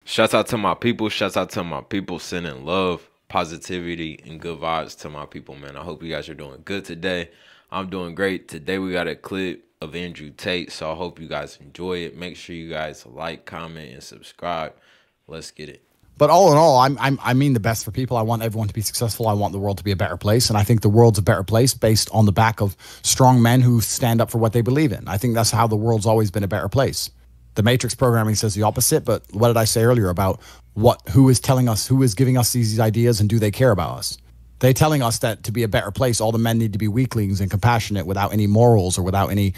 Shouts out to my people. Shouts out to my people sending love, positivity, and good vibes to my people, man. I hope you guys are doing good today. I'm doing great. Today we got a clip of Andrew Tate, so I hope you guys enjoy it. Make sure you guys like, comment, and subscribe. Let's get it. But all in all, I mean the best for people. I want everyone to be successful. I want the world to be a better place. And I think the world's a better place based on the back of strong men who stand up for what they believe in. I think that's how the world's always been a better place. The Matrix programming says the opposite, but what did I say earlier about who is telling us, who is giving us these ideas, and do they care about us? They're telling us that to be a better place, all the men need to be weaklings and compassionate without any morals or without any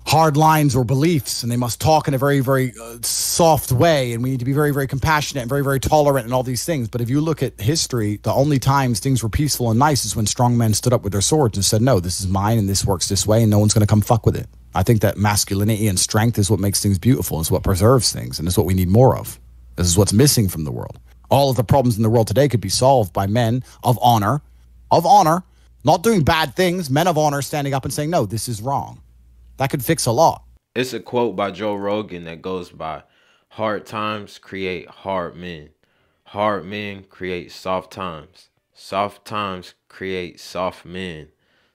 hard lines or beliefs, and they must talk in a very, very soft way, and we need to be very, very compassionate and very, very tolerant and all these things. But if you look at history, the only times things were peaceful and nice is when strong men stood up with their swords and said, no, this is mine and this works this way and no one's going to come fuck with it. I think that masculinity and strength is what makes things beautiful, is what preserves things, and is what we need more of. This is what's missing from the world. All of the problems in the world today could be solved by men of honor, not doing bad things, men of honor standing up and saying, no, this is wrong. That could fix a lot. It's a quote by Joe Rogan that goes by, hard times create hard men. Hard men create soft times. Soft times create soft men.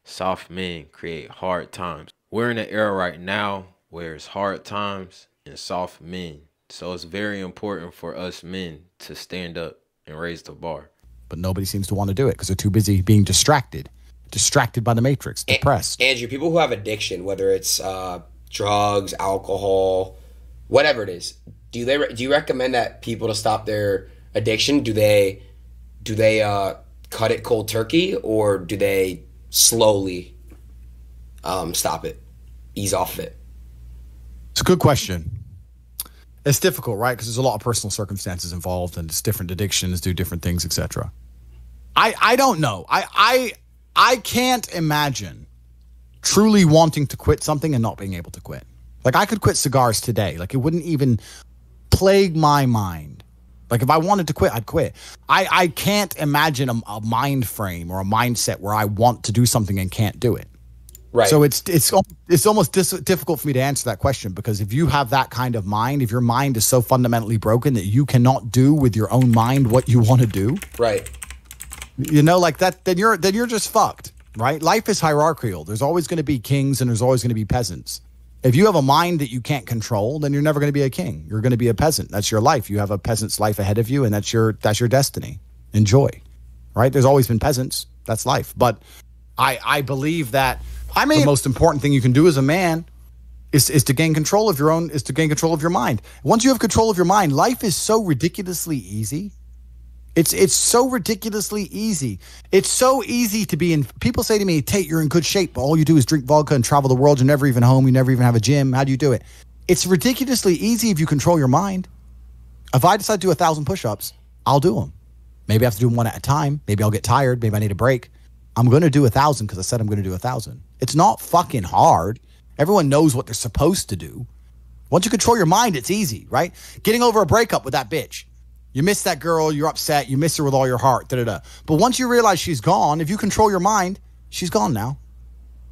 Soft men create hard times. We're in an era right now where it's hard times and soft men. So it's very important for us men to stand up and raise the bar. But nobody seems to want to do it because they're too busy being distracted by the Matrix, depressed. Andrew, people who have addiction, whether it's drugs, alcohol, whatever it is, do you recommend that people to stop their addiction? Do they cut it cold turkey, or do they slowly stop it, ease off of it? It's a good question. It's difficult, right? Because there's a lot of personal circumstances involved, and it's different addictions do different things, etc. I don't know. I can't imagine truly wanting to quit something and not being able to quit. Like, I could quit cigars today. Like, it wouldn't even plague my mind. Like, if I wanted to quit, I'd quit. I can't imagine a mind frame or a mindset where I want to do something and can't do it. Right. So it's almost difficult for me to answer that question, because if you have that kind of mind, if your mind is so fundamentally broken that you cannot do with your own mind what you want to do. Right. You know, like that, then you're just fucked, right? Life is hierarchical. There's always going to be kings and there's always going to be peasants. If you have a mind that you can't control, then you're never going to be a king. You're going to be a peasant. That's your life. You have a peasant's life ahead of you, and that's your destiny. Enjoy, right? There's always been peasants. That's life. But I believe that, the most important thing you can do as a man is to gain control of your mind. Once you have control of your mind, life is so ridiculously easy. It's so ridiculously easy. It's so easy to be in. People say to me, Tate, you're in good shape, but all you do is drink vodka and travel the world. You're never even home. You never even have a gym. How do you do it? It's ridiculously easy if you control your mind. If I decide to do 1,000 push-ups, I'll do them. Maybe I have to do them one at a time. Maybe I'll get tired. Maybe I need a break. I'm going to do 1,000 because I said I'm going to do 1,000. It's not fucking hard. Everyone knows what they're supposed to do. Once you control your mind, it's easy, right? Getting over a breakup with that bitch. You miss that girl, you're upset, you miss her with all your heart, da-da-da. But once you realize she's gone, if you control your mind, she's gone now.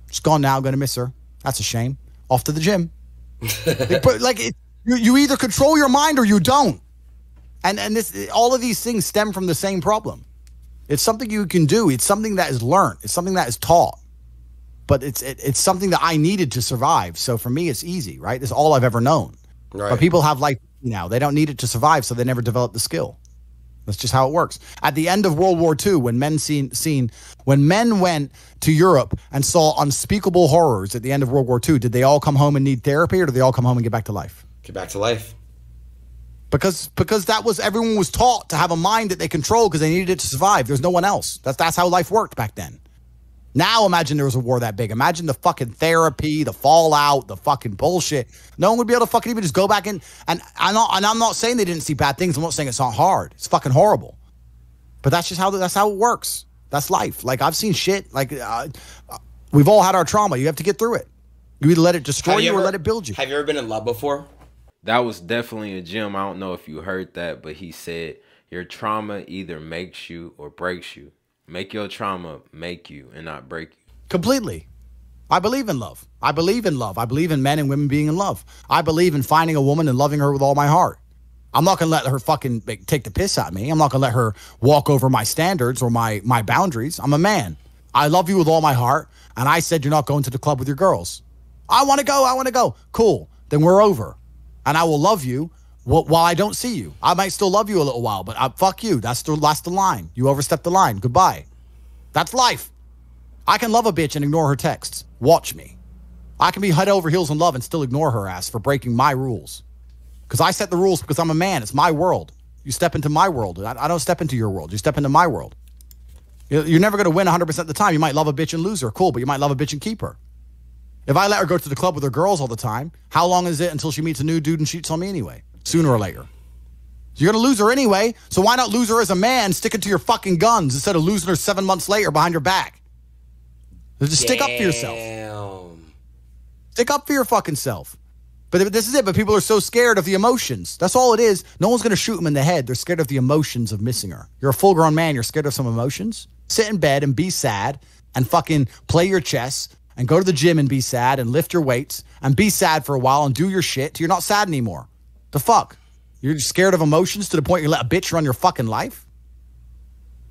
She's gone now, going to miss her. That's a shame. Off to the gym. You either control your mind or you don't. And all of these things stem from the same problem. It's something you can do. It's something that is learned. It's something that is taught. But it's something that I needed to survive. So for me, it's easy, right? It's all I've ever known. Right. But people have life now. They don't need it to survive, so they never develop the skill. That's just how it works. At the end of World War II, when men went to Europe and saw unspeakable horrors at the end of World War II, did they all come home and need therapy, or did they all come home and get back to life? Get back to life. Because everyone was taught to have a mind that they control because they needed it to survive. There's no one else. That's how life worked back then. Now imagine there was a war that big. Imagine the fucking therapy, the fallout, the fucking bullshit. No one would be able to fucking even just go back in. And I'm not saying they didn't see bad things. I'm not saying it's not hard. It's fucking horrible. But that's just how it works. That's life. Like, I've seen shit. Like, we've all had our trauma. You have to get through it. You either let it destroy you or let it build you. Have you ever been in love before? That was definitely a gem. I don't know if you heard that, but he said, your trauma either makes you or breaks you. Make your trauma make you and not break you. Completely. I believe in love. I believe in love. I believe in men and women being in love. I believe in finding a woman and loving her with all my heart. I'm not going to let her fucking take the piss out of me. I'm not going to let her walk over my standards or my boundaries. I'm a man. I love you with all my heart. And I said, you're not going to the club with your girls. I want to go. Cool. Then we're over. And I will love you while I don't see you. I might still love you a little while, but fuck you. That's the line. You overstepped the line. Goodbye. That's life. I can love a bitch and ignore her texts. Watch me. I can be head over heels in love and still ignore her ass for breaking my rules. Because I set the rules because I'm a man. It's my world. You step into my world. I don't step into your world. You step into my world. You're never going to win 100% of the time. You might love a bitch and lose her. Cool, but you might love a bitch and keep her. If I let her go to the club with her girls all the time, how long is it until she meets a new dude and cheats on me anyway? Sooner or later. You're going to lose her anyway, so why not lose her as a man sticking to your fucking guns instead of losing her 7 months later behind your back? Just stick up for yourself. Stick up for your fucking self. But this is it. But people are so scared of the emotions. That's all it is. No one's going to shoot them in the head. They're scared of the emotions of missing her. You're a full-grown man. You're scared of some emotions. Sit in bed and be sad and fucking play your chess and go to the gym and be sad and lift your weights and be sad for a while and do your shit till you're not sad anymore. The fuck? You're scared of emotions to the point you let a bitch run your fucking life?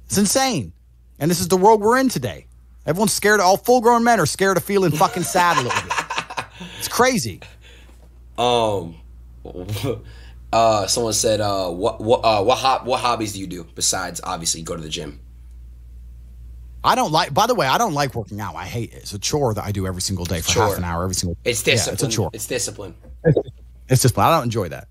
It's insane. And this is the world we're in today. Everyone's scared. All full-grown men are scared of feeling fucking sad a little bit. It's crazy. Someone said, what hobbies do you do besides obviously go to the gym? By the way, I don't like working out. I hate it. It's a chore that I do every single day for half an hour every single day. It's discipline. Yeah, it's a chore. It's discipline. It's discipline. I don't enjoy that.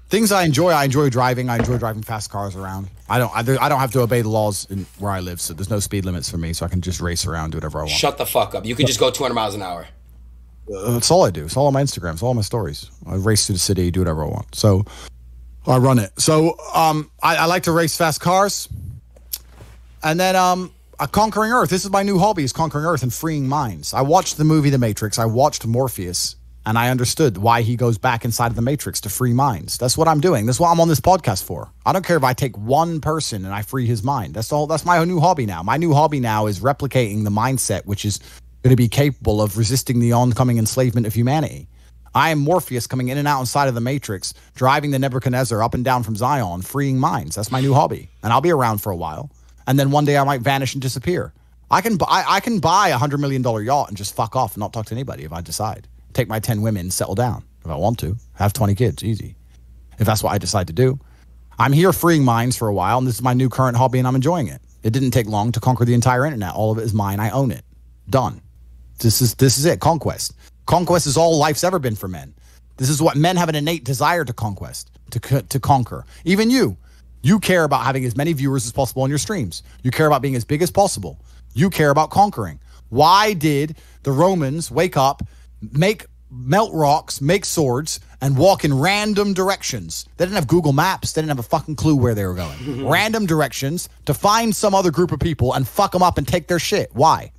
Things I enjoy driving. I enjoy driving fast cars around. I don't have to obey the laws where I live, so there's no speed limits for me, so I can just race around, do whatever I want. Shut the fuck up. You can just go 200 miles an hour. That's all I do. It's all on my Instagram. It's all on my stories. I race through the city, do whatever I want. So I run it. So I like to race fast cars. And then Conquering Earth. This is my new hobby, is Conquering Earth and freeing minds. I watched the movie The Matrix. I watched Morpheus, and I understood why he goes back inside of the Matrix to free minds. That's what I'm doing. That's what I'm on this podcast for. I don't care if I take one person and I free his mind. That's all. That's my new hobby now. My new hobby now is replicating the mindset, which is going to be capable of resisting the oncoming enslavement of humanity. I am Morpheus coming in and out inside of the Matrix, driving the Nebuchadnezzar up and down from Zion, freeing minds. That's my new hobby. And I'll be around for a while. And then one day I might vanish and disappear. I can buy $100 million yacht and just fuck off and not talk to anybody if I decide. Take my 10 women and settle down if I want to. Have 20 kids, easy. If that's what I decide to do. I'm here freeing minds for a while, and this is my new current hobby, and I'm enjoying it. It didn't take long to conquer the entire internet. All of it is mine. I own it. Done. This is it. Conquest. Conquest is all life's ever been for men. This is what men have an innate desire to conquest, to conquer. Even you. You care about having as many viewers as possible on your streams. You care about being as big as possible. You care about conquering. Why did the Romans wake up, melt rocks, make swords, and walk in random directions? They didn't have Google Maps. They didn't have a fucking clue where they were going. Random directions to find some other group of people and fuck them up and take their shit. Why?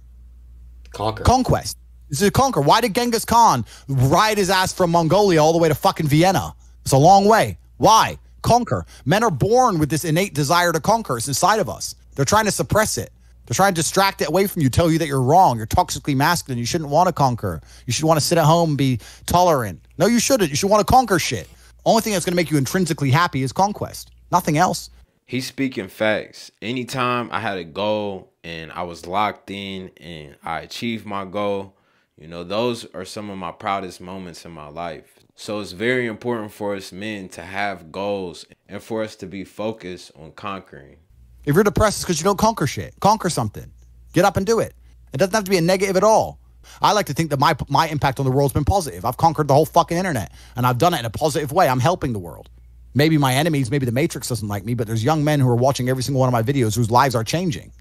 Conquer. Conquest. This is a conquer. Why did Genghis Khan ride his ass from Mongolia all the way to fucking Vienna? It's a long way. Why? Conquer. Men are born with this innate desire to conquer. It's inside of us. They're trying to suppress it. They're trying to distract it away from you, tell you that you're wrong. You're toxically masculine. You shouldn't want to conquer. You should want to sit at home and be tolerant. No, you shouldn't. You should want to conquer shit. Only thing that's going to make you intrinsically happy is conquest. Nothing else. He's speaking facts. Anytime I had a goal and I was locked in and I achieved my goal, you know, those are some of my proudest moments in my life. So it's very important for us men to have goals and for us to be focused on conquering. If you're depressed, it's because you don't conquer shit. Conquer something. Get up and do it. It doesn't have to be a negative at all. I like to think that my impact on the world's been positive. I've conquered the whole fucking internet, and I've done it in a positive way. I'm helping the world. Maybe my enemies, maybe the Matrix doesn't like me, but there's young men who are watching every single one of my videos whose lives are changing.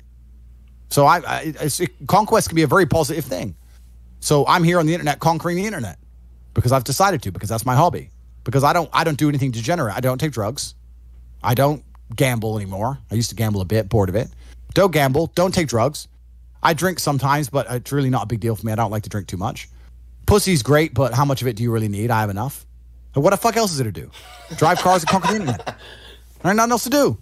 So conquest can be a very positive thing. So I'm here on the internet conquering the internet because I've decided to, because that's my hobby. Because I don't do anything degenerate. I don't take drugs. I don't gamble anymore. I used to gamble a bit, bored of it. Don't gamble. Don't take drugs. I drink sometimes, but it's really not a big deal for me. I don't like to drink too much. Pussy's great, but how much of it do you really need? I have enough. And what the fuck else is there to do? Drive cars and conquer the internet. There's nothing else to do.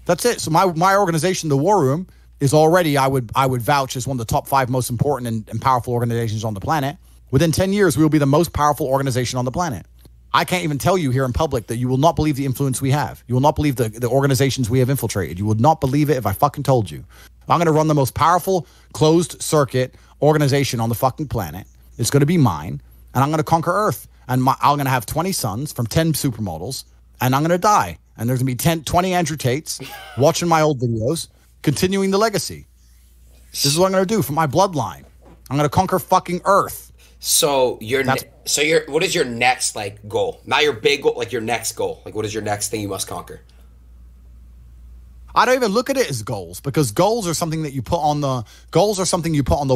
That's it. So my organization, the War Room, is already, I would vouch, as one of the top 5 most important and powerful organizations on the planet. Within 10 years, we will be the most powerful organization on the planet. I can't even tell you here in public that you will not believe the influence we have. You will not believe the organizations we have infiltrated. You would not believe it if I fucking told you. I'm going to run the most powerful closed circuit organization on the fucking planet. It's going to be mine, and I'm going to conquer Earth. And I'm going to have 20 sons from 10 supermodels, and I'm going to die. And there's going to be 20 Andrew Tates watching my old videos, continuing the legacy. This is what I'm going to do for my bloodline. I'm going to conquer fucking Earth. So what is your next like goal? Not your big goal, like your next goal. Like what is your next thing you must conquer? I don't even look at it as goals, because goals are something that you put on the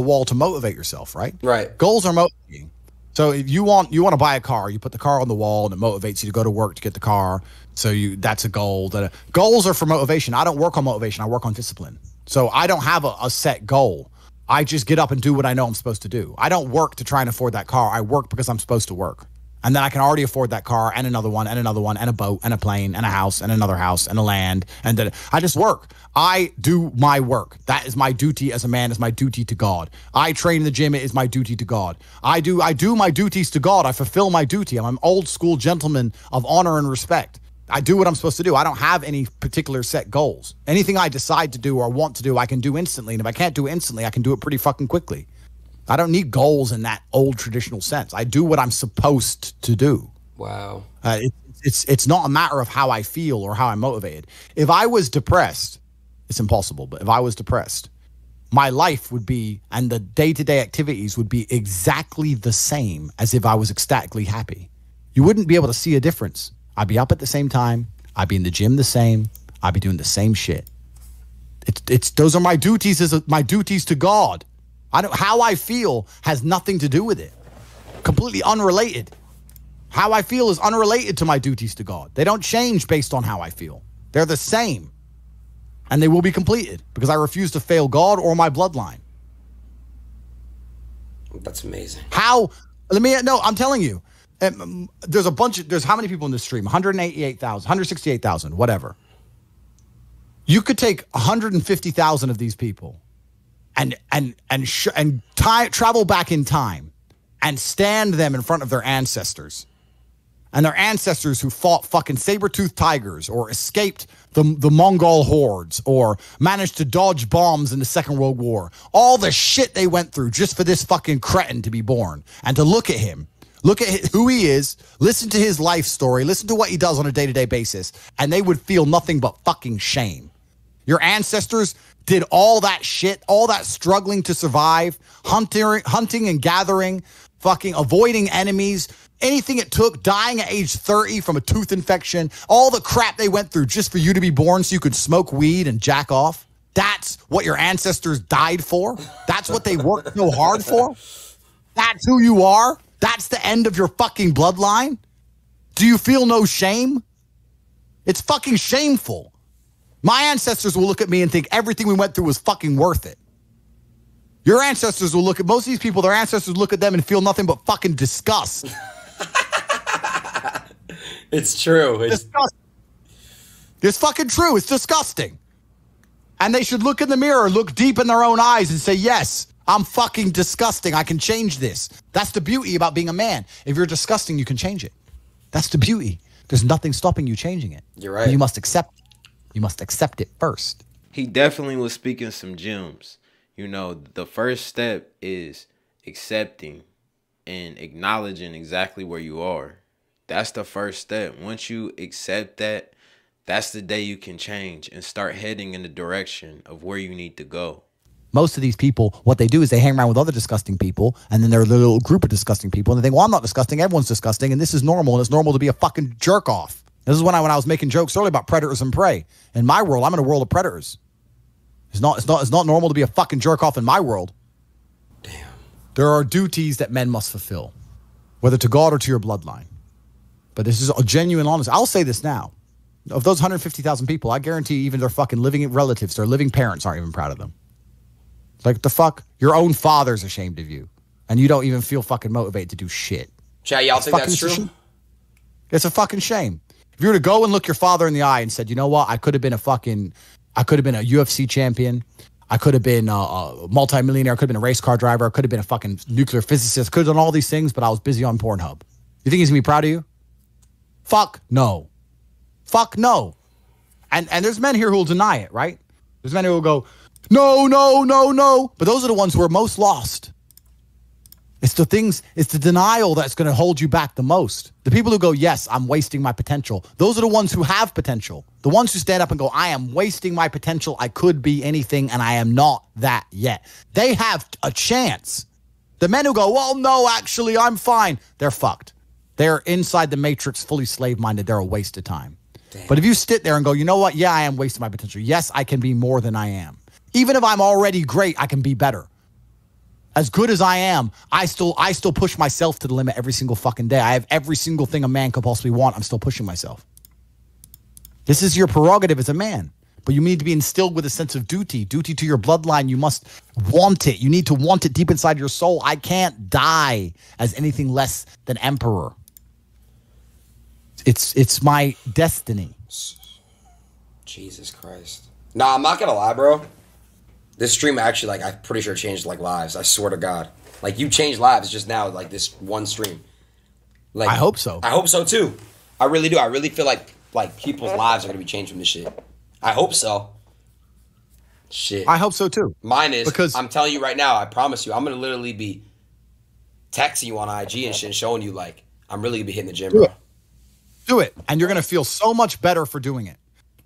wall to motivate yourself, right? Right. Goals are motivating. So if you want to buy a car, you put the car on the wall and it motivates you to go to work to get the car. So that's a goal. Goals are for motivation. I don't work on motivation. I work on discipline. So I don't have a set goal. I just get up and do what I know I'm supposed to do. I don't work to try and afford that car. I work because I'm supposed to work. And then I can already afford that car and another one and another one and a boat and a plane and a house and another house and a land. And then I just work. I do my work. That is my duty as a man, is my duty to God. I train in the gym. It is my duty to God. I do my duties to God. I fulfill my duty. I'm an old school gentleman of honor and respect. I do what I'm supposed to do. I don't have any particular set goals. Anything I decide to do or want to do, I can do instantly. And if I can't do it instantly, I can do it pretty fucking quickly. I don't need goals in that old traditional sense. I do what I'm supposed to do. Wow. It's not a matter of how I feel or how I'm motivated. If I was depressed, it's impossible. But if I was depressed, my life would be, and the day-to-day activities would be exactly the same as if I was ecstatically happy. You wouldn't be able to see a difference. I'd be up at the same time. I'd be in the gym the same. I'd be doing the same shit. Those are my duties my duties to God. How I feel has nothing to do with it. Completely unrelated. How I feel is unrelated to my duties to God. They don't change based on how I feel. They're the same. And they will be completed because I refuse to fail God or my bloodline. That's amazing. I'm telling you. There's how many people in this stream? 188,000, 168,000, whatever. You could take 150,000 of these people and travel back in time and stand them in front of their ancestors. And their ancestors who fought fucking saber-toothed tigers or escaped the Mongol hordes or managed to dodge bombs in the Second World War. All the shit they went through just for this fucking cretin to be born. And to look at him. Look at who he is, listen to his life story, listen to what he does on a day-to-day basis, and they would feel nothing but fucking shame. Your ancestors did all that shit, all that struggling to survive, hunting and gathering, fucking avoiding enemies, anything it took, dying at age 30 from a tooth infection, all the crap they went through just for you to be born so you could smoke weed and jack off. That's what your ancestors died for? That's what they worked so hard for? That's who you are? That's the end of your fucking bloodline? Do you feel no shame? It's fucking shameful. My ancestors will look at me and think everything we went through was fucking worth it. Your ancestors will look at most of these people, their ancestors look at them and feel nothing but fucking disgust. It's true. It's fucking true. It's disgusting. And they should look in the mirror, look deep in their own eyes and say, yes, I'm fucking disgusting. I can change this. That's the beauty about being a man. If you're disgusting, you can change it. That's the beauty. There's nothing stopping you changing it. You're right. But you must accept. You must accept it first. He definitely was speaking some gems. You know, the first step is accepting and acknowledging exactly where you are. That's the first step. Once you accept that, that's the day you can change and start heading in the direction of where you need to go. Most of these people, what they do is they hang around with other disgusting people, and then they're a little group of disgusting people, and they think, well, I'm not disgusting, everyone's disgusting, and this is normal, and it's normal to be a fucking jerk off. This is when I was making jokes earlier about predators and prey. In my world, I'm in a world of predators. It's not normal to be a fucking jerk off in my world. Damn. There are duties that men must fulfill, whether to God or to your bloodline. But this is a genuine honest. I'll say this now. Of those 150,000 people, I guarantee even their fucking living relatives, their living parents aren't even proud of them. It's like, the fuck? Your own father's ashamed of you. And you don't even feel fucking motivated to do shit. Chad, y'all think that's true? It's a fucking shame. If you were to go and look your father in the eye and said, you know what? I could have been a UFC champion. I could have been a multimillionaire. I could have been a race car driver. I could have been a fucking nuclear physicist. Could have done all these things, but I was busy on Pornhub. You think he's going to be proud of you? Fuck no. Fuck no. And there's men here who will deny it, right? There's men who will go, no, no, no, no. But those are the ones who are most lost. It's the denial that's going to hold you back the most. The people who go, yes, I'm wasting my potential. Those are the ones who have potential. The ones who stand up and go, I am wasting my potential. I could be anything and I am not that yet. They have a chance. The men who go, well, no, actually, I'm fine. They're fucked. They're inside the matrix, fully slave-minded. They're a waste of time. Damn. But if you sit there and go, you know what? Yeah, I am wasting my potential. Yes, I can be more than I am. Even if I'm already great, I can be better. As good as I am, I still push myself to the limit every single fucking day. I have every single thing a man could possibly want. I'm still pushing myself. This is your prerogative as a man. But you need to be instilled with a sense of duty to your bloodline. You must want it. You need to want it deep inside your soul. I can't die as anything less than emperor. It's my destiny. Jesus Christ. Nah, I'm not gonna lie, bro. This stream actually, like, I'm pretty sure changed, like, lives. I swear to God. Like, you changed lives just now, like, this one stream. Like, I hope so. I hope so, too. I really do. I really feel like people's lives are going to be changed from this shit. I hope so. Shit. I hope so, too. Mine is, because I'm telling you right now, I promise you, I'm going to literally be texting you on IG and shit and showing you, like, I'm really going to be hitting the gym, bro. Do it. And you're going to feel so much better for doing it.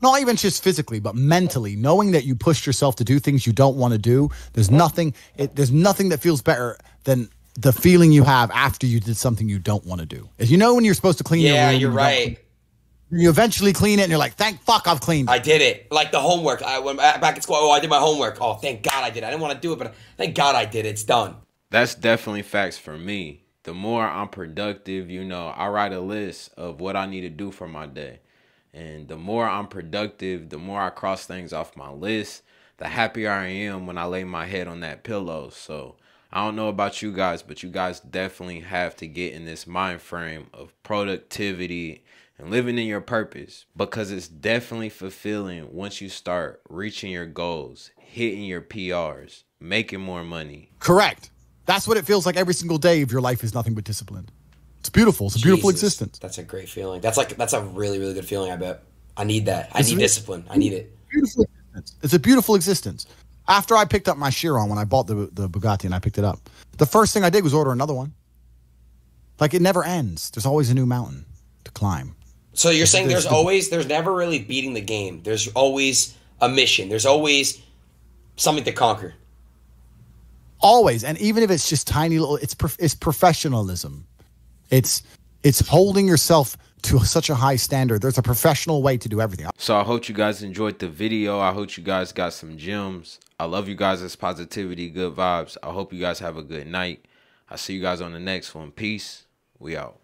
Not even just physically, but mentally, knowing that you pushed yourself to do things you don't want to do. There's nothing that feels better than the feeling you have after you did something you don't want to do. As you know, when you're supposed to clean your room. Yeah, you're right. You eventually clean it and you're like, thank fuck I've cleaned it. I did it. Like the homework. I went back at school. Oh, I did my homework. Oh, thank God I did it. I didn't want to do it, but thank God I did it. It's done. That's definitely facts for me. The more I'm productive, you know, I write a list of what I need to do for my day. And the more I'm productive, the more I cross things off my list, the happier I am when I lay my head on that pillow. So I don't know about you guys, but you guys definitely have to get in this mind frame of productivity and living in your purpose, because it's definitely fulfilling once you start reaching your goals, hitting your PRs, making more money. Correct. That's what it feels like every single day if your life is nothing but discipline. It's beautiful. It's a beautiful existence. That's a great feeling. That's a really, really good feeling, I bet. I need that. I need discipline. I need it. Beautiful existence. It's a beautiful existence. After I picked up my Chiron, when I bought the Bugatti and I picked it up, the first thing I did was order another one. Like, it never ends. There's always a new mountain to climb. So you're saying there's never really beating the game. There's always a mission. There's always something to conquer. Always. And even if it's just tiny little, it's professionalism. It's holding yourself to such a high standard. There's a professional way to do everything. So I hope you guys enjoyed the video. I hope you guys got some gems. I love you guys. It's positivity, good vibes. I hope you guys have a good night. I'll see you guys on the next one. Peace. We out.